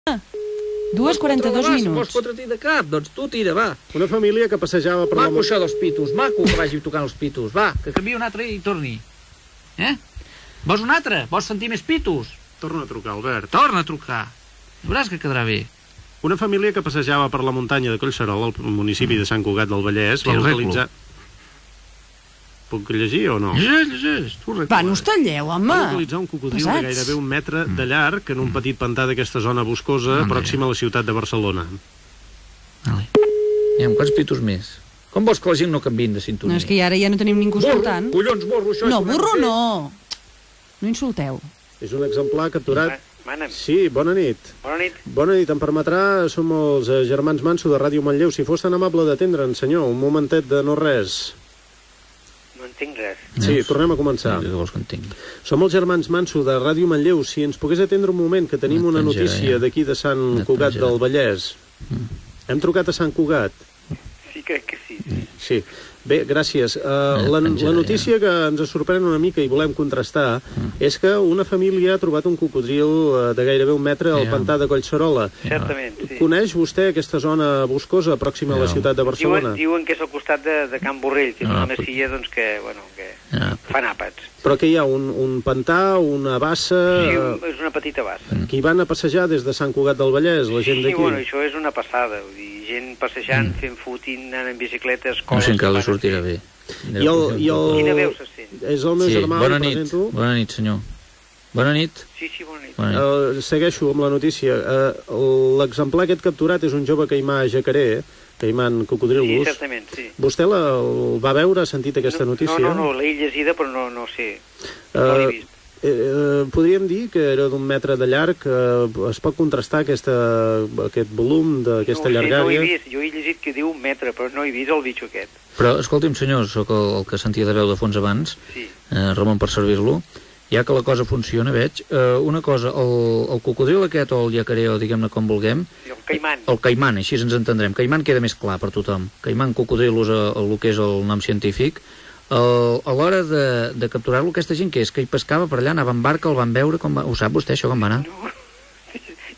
2:42 minuts. Vols fotre-t'hi de cap? Doncs tu tira, va. Una família que passejava per Maco això dels pitos, maco que vagi tocant els pitos. Va, que canvia un altre i torni. Vols un altre? Vols sentir més pitos? Torna a trucar, Albert. Torna a trucar. Veuràs que quedarà bé. Una família que passejava per la muntanya de Collserola, al municipi de Sant Cugat del Vallès, va localitzar... Puc llegir o no? Llegeix, tu recula. Va, no us talleu, home. Va localitzar un cocodril de gairebé 1 metre de llarg en un petit pantà d'aquesta zona boscosa pròxima a la ciutat de Barcelona. Vale. Quants pitos més? Com vols que la gent no canviïn de sintonia? No, és que ara ja no tenim ningú escoltant. Collons, burro, això No, burro no. No insulteu. És un exemplar capturat... Mana'm. Sí, bona nit. Bona nit. Bona nit, em permetrà, som els germans Manso de Ràdio Manlleu. Si fos tan amable d'atendre'n, senyor, un momentet de no res. No entenc res. Sí, tornem a començar. Què vols que entenc? Som els germans Manso de Ràdio Manlleu. Si ens pogués atendre un moment, que tenim una notícia d'aquí de Sant Cugat del Vallès. Hem trucat a Sant Cugat? Sí, crec que sí. Sí. Bé, gràcies. La notícia que ens sorprèn una mica i volem contrastar és que una família ha trobat un cocodril de gairebé 1 metre al pantà de Collserola. Certament, sí. Coneix vostè aquesta zona boscosa pròxima a la ciutat de Barcelona? Diuen que és al costat de Can Borrell, que és una masia doncs, que fan àpats. Però que hi ha un pantà, una bassa... Sí, és una petita bassa. Que hi van a passejar des de Sant Cugat del Vallès, la gent d'aquí? Sí, bueno, això és una passada. Vull dir, gent passejant, fent footing, anant en bicicleta, escoles... No sé en què sortirà bé. Quina veu se sent? És el meu germà, bona el nit. presento. Bona nit, senyor. Bona nit. Sí, bona nit. Segueixo amb la notícia. L'exemplar aquest capturat és un jove caimà jacaré, caimant cocodrilus. Sí, certament, sí. Vostè el va veure, ha sentit aquesta notícia? No, l'he llegida, però no sé. No l'he vist. Podríem dir que era d'1 metre de llarg. Es pot contrastar aquest volum d'aquesta llargària? No ho he vist. Jo he llegit que diu 1 metre, però no he vist el bitxo aquest. Però, escolti'm, senyor, sóc el que sentia de veu de fons abans, Ramon, per servir-lo. Ja que la cosa funciona, veig. Una cosa, el cocodril aquest, o el llacaré, o diguem-ne com vulguem... El caiman. El caiman, així ens entendrem. Caiman queda més clar per tothom. Caiman, cocodrilus, el que és el nom científic. A l'hora de capturar-lo, aquesta gent que és? Que hi pescava per allà, anava en barca, el van veure, ho sap vostè, això, com va anar? No.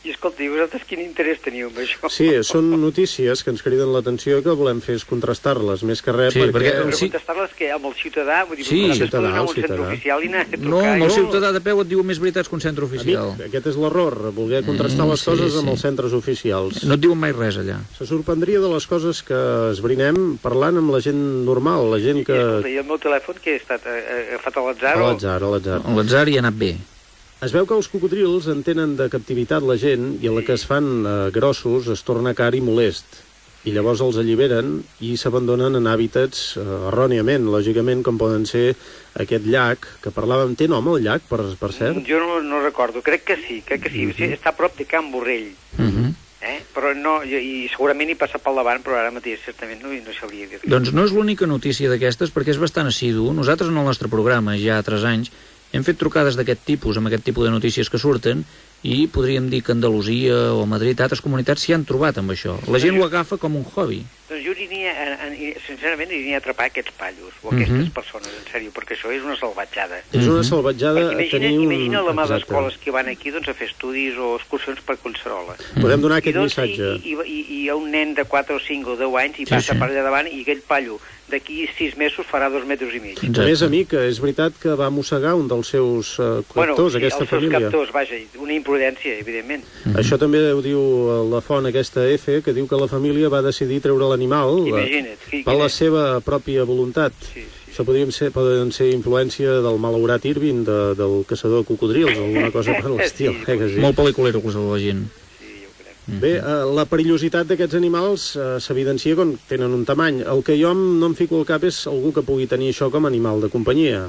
I escolta, i vosaltres quin interès teniu amb això? Sí, són notícies que ens criden l'atenció, que volem fer és contrastar-les, més que res, perquè contrastar-les que amb el ciutadà, vull dir, el ciutadà oficial i anar a trucar... No, amb el ciutadà de peu et diu més veritats que un centre oficial. Amic, aquest és l'error, voler contrastar les coses amb els centres oficials. No et diuen mai res allà. Se sorprendria de les coses que esbrinem parlant amb la gent normal, la gent que... I el meu telèfon que he estat agafat a l'atzar? A l'atzar. A l'atzar hi ha anat bé. Es veu que els cocodrils en tenen de captivitat la gent i a la que es fan grossos es torna car i molest. I llavors els alliberen i s'abandonen en hàbitats erròniament, lògicament, com poden ser aquest llac, que parlàvem... Té nom el llac, per cert? Jo no recordo, crec que sí. Està a prop de Can Borrell. Però no, i segurament hi passa pel davant, però ara mateix certament no sabria dir. Doncs no és l'única notícia d'aquestes, perquè és bastant assidu. Nosaltres en el nostre programa, ja 3 anys, hem fet trucades d'aquest tipus, amb aquest tipus de notícies que surten, i podríem dir que Andalusia o Madrid, altres comunitats s'hi han trobat amb això. La gent ho agafa com un hobby. Doncs jo sincerament aniria a atrapar aquests pallos, o aquestes persones, en sèrio, perquè això és una salvatjada. És una salvatjada tenir un... Imagina la mà d'escoles que van aquí a fer estudis o excursions per Collserola. Podem donar aquest missatge. I hi ha un nen de 4 o 5 o 10 anys i passa per allà davant i aquell pallo d'aquí 6 mesos farà 2,5 metres. A més, amic, és veritat que va mossegar un dels seus captors, aquesta família. Els seus captors, vaja, una imprudència, evidentment. Això també ho diu la font aquesta F, que diu que la família va decidir treure l'animal per la seva pròpia voluntat. Això poden ser influència del malaurat Irving, del caçador de cocodrils, alguna cosa per l'estil. Molt pel·liculero, la gent. Bé, la perillositat d'aquests animals s'evidencia quan tenen un tamany. El que jo no em fico al cap és algú que pugui tenir això com a animal de companyia.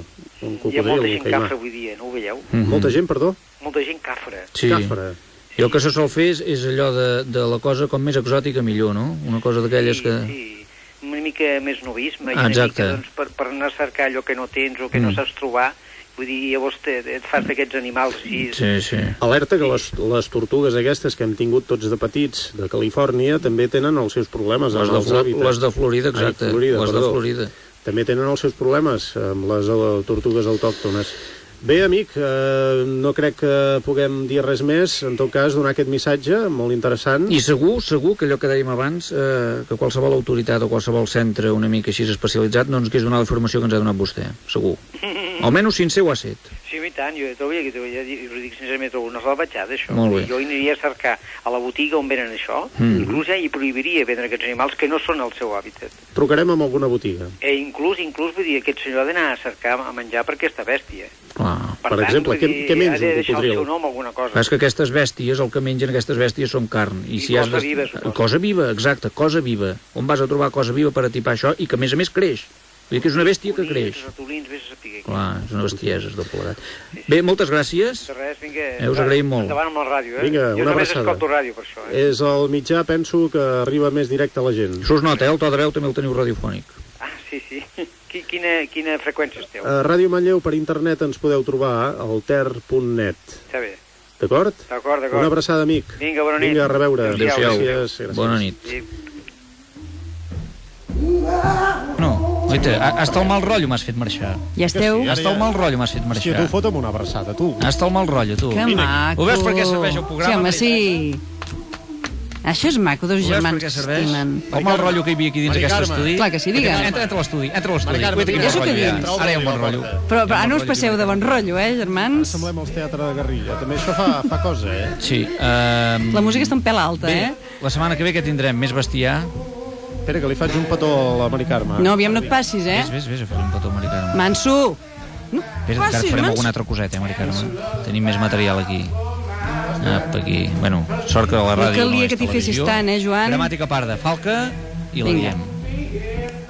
Un cocodril, hi ha molta gent cafra avui dia, no ho veieu? Molta gent, perdó? Molta gent cafra. Sí. I el que se sol fer és allò de la cosa com més exòtica millor, no? Una cosa d'aquelles que... Sí, una mica més novisme, i una mica, doncs, per anar a cercar allò que no tens o que no saps trobar. Vull dir, llavors et fas d'aquests animals així... Sí. Alerta que les tortugues aquestes que hem tingut tots de petits de Califòrnia també tenen els seus problemes amb els hàbitats. Les de Florida, exacte. Les de Florida. També tenen els seus problemes amb les tortugues autòctones. Bé, amic, no crec que puguem dir res més. En tot cas, donar aquest missatge molt interessant. I segur que allò que dèiem abans, que qualsevol autoritat o qualsevol centre una mica així especialitzat no ens hagués donat la informació que ens ha donat vostè, segur. Almenys sincer ho ha set. Sí, i tant, jo t'ho dic sincerament, trobo una salvatjada, això. Molt bé. Jo aniria a cercar a la botiga on venen això, inclús ja hi prohibiria vendre aquests animals que no són el seu hàbitat. Trucarem a alguna botiga. Inclús, vull dir, aquest senyor ha d'anar a cercar a menjar per aquesta bèstia. Per exemple, què menja un deixar el cocodril? seu nom alguna cosa. És que aquestes bèsties, el que mengen aquestes bèsties són carn. I cosa viva, suposo. Cosa viva, exacte, cosa viva. On vas a trobar cosa viva per atipar això i que a més creix? Vull dir que és una bèstia que creix. Ratolins, vés a saber. Clar, és una bestiesa, és de plegat. Bé, moltes gràcies. De res, vinga. Us agraïm molt. Endavant amb la ràdio, Vinga, una abraçada. Jo només escolto ràdio per això, És el mitjà, penso, que arriba més directe a la gent. Això us nota, el to de veu també el teniu radiofònic. Ah, sí. Quina freqüència esteu? A Ràdio Manlleu per internet ens podeu trobar al ter.net. Està bé. D'acord? D'acord. Una abraçada, amic. Vinga, bona nit. Vinga, a reveure. Adéu-siau. Gràcies. Bona nit. Sí. No, oita, hasta el mal rotllo m'has fet marxar. Ja esteu? Sí, Hasta el mal rotllo m'has fet Sí, marxar. tu fota'm una abraçada, tu. Hasta el mal rotllo, tu. Que maco. Ho veus per què serveix el programa? Sí, home, sí. Això és maco, dos Ho veus per germans què que serveix? s'estimen. El mal rotllo que hi havia aquí dins Mari aquest Carme. estudi. Clar que sí, digue'm. Entra a l'estudi, Mari Carme, Uita, ja sé què dius. Ara hi ha un bon rotllo. Però no us passeu de bon rotllo, germans? Semblem els teatre de guerrilla. També això fa cosa, Sí. La música està un pèl alta, Bé, la setmana que ve que tindrem més bestiar. Espera, que li faig un petó a la Mari Carme. No, aviam, no et passis, Vés a fer un petó, Mari Carme. Manso! No Vés, encara passis, farem Manso. alguna altra coseta, Mari Carme. Tenim més material aquí. Apa, aquí. Bueno, sort que la ràdio no calia és que t'hi fessis televisió. tant, Joan? Gramàtica parda, falca i la Vinga. diem.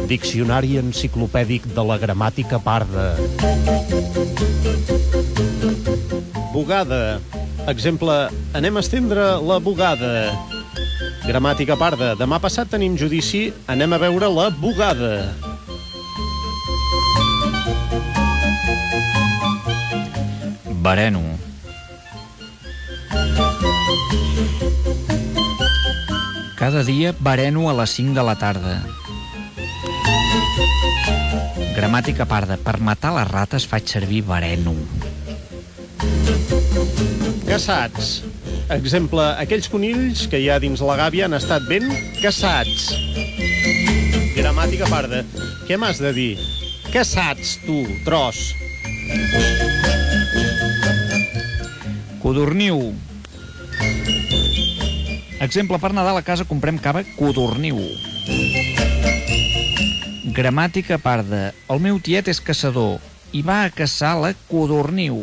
Diccionari enciclopèdic de la gramàtica parda. Bugada. Exemple, anem a estendre la bugada. Gramàtica parda. Demà passat tenim judici, anem a veure la bugada. Bareno. Cada dia bareno a les 5 de la tarda. Gramàtica parda. Per matar les rates faig servir bareno. Caçats. Exemple, aquells conills que hi ha dins la gàbia han estat ben caçats. Gramàtica parda. Què m'has de dir? Caçats, tu, tros. Codorniu. Exemple, per Nadal a casa comprem cava codorniu. Gramàtica parda. El meu tiet és caçador i va a caçar la codorniu.